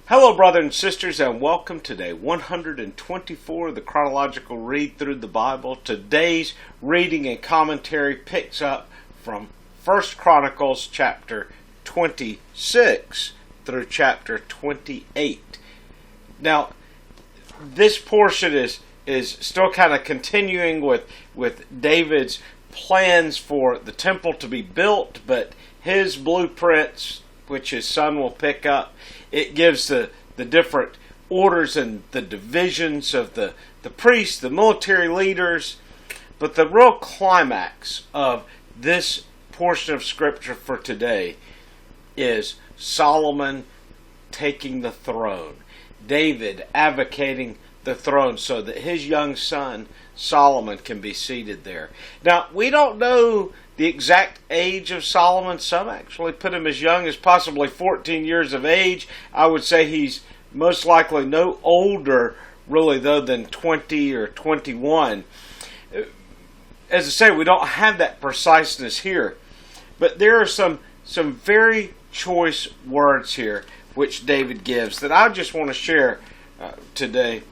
Hello, brothers and sisters, and welcome to day 124 of the Chronological Read Through the Bible. Today's reading and commentary picks up from 1 Chronicles chapter 26 through chapter 28. Now, this portion is still kind of continuing with David's plans for the temple to be built, but his blueprints, which his son will pick up, it gives the different orders and the divisions of the priests, the military leaders. But the real climax of this portion of Scripture for today is Solomon taking the throne. David advocating the throne so that his young son Solomon can be seated there. Now, we don't know the exact age of Solomon. Some actually put him as young as possibly 14 years of age. I would say he's most likely no older, really, though, than 20 or 21. As I say, we don't have that preciseness here. But there are some very choice words here which David gives that I just want to share today.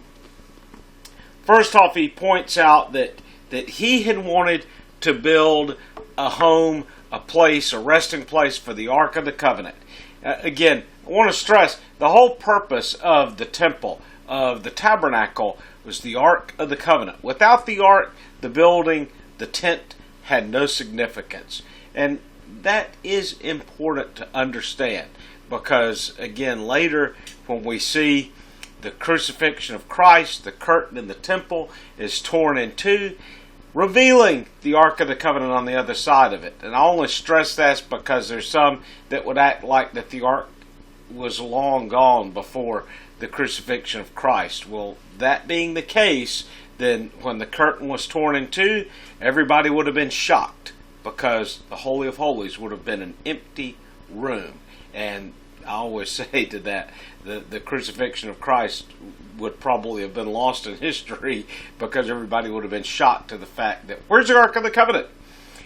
First off, he points out that he had wanted to build a home, a place, a resting place for the Ark of the Covenant. Again, I want to stress the whole purpose of the temple, of the tabernacle, was the Ark of the Covenant. Without the Ark, the building, the tent had no significance. And that is important to understand because, again, later when we see the crucifixion of Christ, the curtain in the temple is torn in two, revealing the Ark of the Covenant on the other side of it. And I only stress that because there's some that would act like that the Ark was long gone before the crucifixion of Christ. Well, that being the case, then when the curtain was torn in two, everybody would have been shocked because the Holy of Holies would have been an empty room. And I always say to that, the crucifixion of Christ would probably have been lost in history because everybody would have been shocked to the fact that, where's the Ark of the Covenant?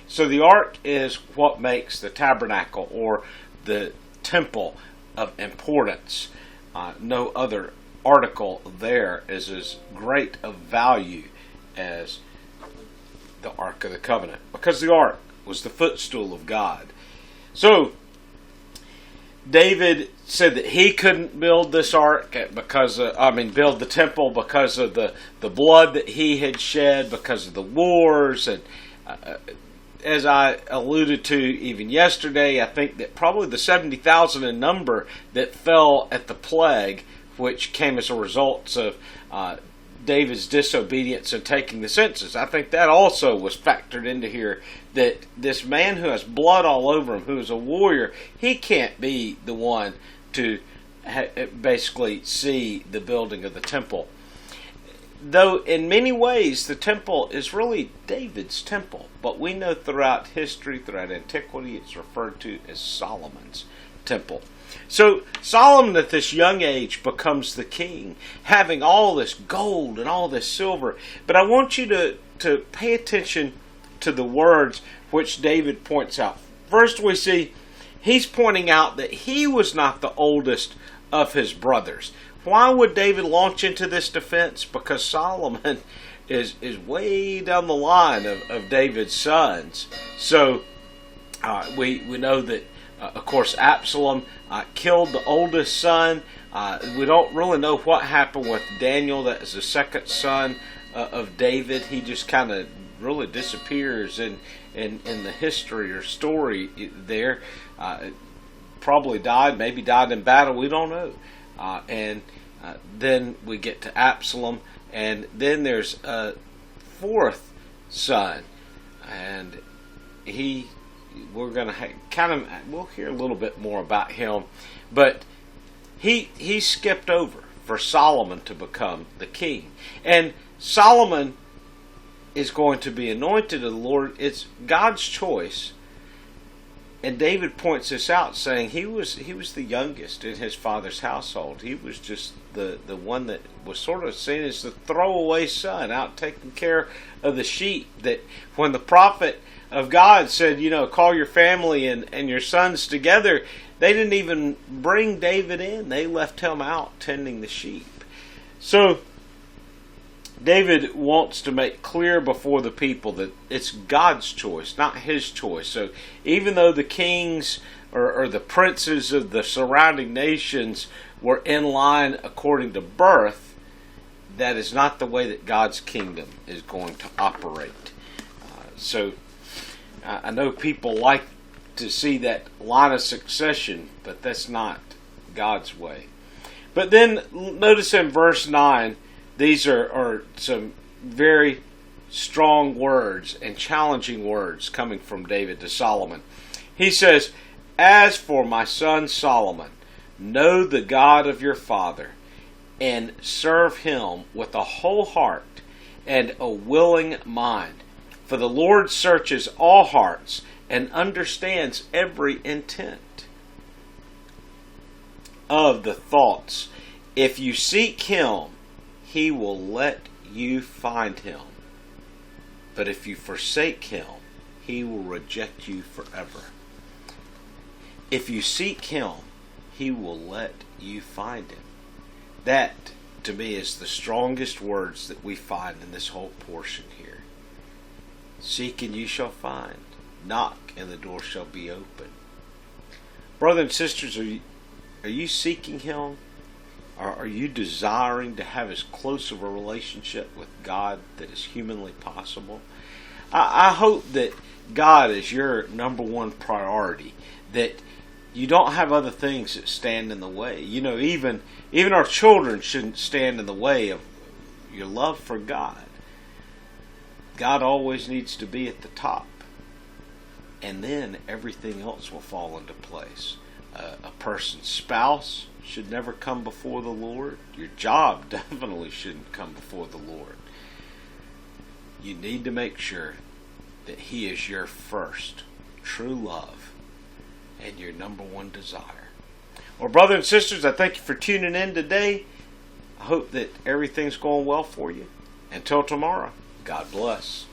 So the Ark is what makes the tabernacle or the temple of importance. No other article there is as great of value as the Ark of the Covenant because the Ark was the footstool of God. So David said that he couldn't build this ark build the temple because of the blood that he had shed, because of the wars. And as I alluded to even yesterday, I think that probably the 70,000 in number that fell at the plague, which came as a result of David's disobedience in taking the census, I think that also was factored into here, that this man who has blood all over him, who is a warrior, he can't be the one to basically see the building of the temple. Though in many ways the temple is really David's temple, but we know throughout history, throughout antiquity, it's referred to as Solomon's temple. So Solomon at this young age becomes the king, having all this gold and all this silver. But I want you to pay attention to the words which David points out. First we see he's pointing out that he was not the oldest of his brothers. Why would David launch into this defense? Because Solomon is way down the line of David's sons. So we know that of course, Absalom killed the oldest son. We don't really know what happened with Daniel, that is the second son of David. He just kind of really disappears in the history or story there. Probably died, maybe died in battle, we don't know. And then we get to Absalom, and then there's a fourth son, and we're going to we'll hear a little bit more about him, but he skipped over for Solomon to become the king. And Solomon is going to be anointed of the Lord. It's God's choice. And David points this out, saying he was the youngest in his father's household. He was just the one that was sort of seen as the throwaway son, out taking care of the sheep. That when the prophet of God said, call your family and your sons together, they didn't even bring David in. They left him out tending the sheep. So David wants to make clear before the people that it's God's choice, not his choice. So even though the kings or the princes of the surrounding nations were in line according to birth, that is not the way that God's kingdom is going to operate. So I know people like to see that line of succession, but that's not God's way. But then notice in verse 9, these are some very strong words and challenging words coming from David to Solomon. He says, "As for my son Solomon, know the God of your father, and serve him with a whole heart and a willing mind. For the Lord searches all hearts and understands every intent of the thoughts. If you seek him, he will let you find him. But if you forsake him, he will reject you forever." If you seek him, he will let you find him. That, to me, is the strongest words that we find in this whole portion here. Seek and you shall find. Knock and the door shall be open. Brothers and sisters, are you seeking him? Are you desiring to have as close of a relationship with God that is humanly possible? I hope that God is your number one priority, that you don't have other things that stand in the way. You know, even our children shouldn't stand in the way of your love for God. God always needs to be at the top, and then everything else will fall into place. A person's spouse should never come before the Lord. Your job definitely shouldn't come before the Lord. You need to make sure that he is your first true love and your number one desire. Well, brothers and sisters, I thank you for tuning in today. I hope that everything's going well for you. Until tomorrow, God bless.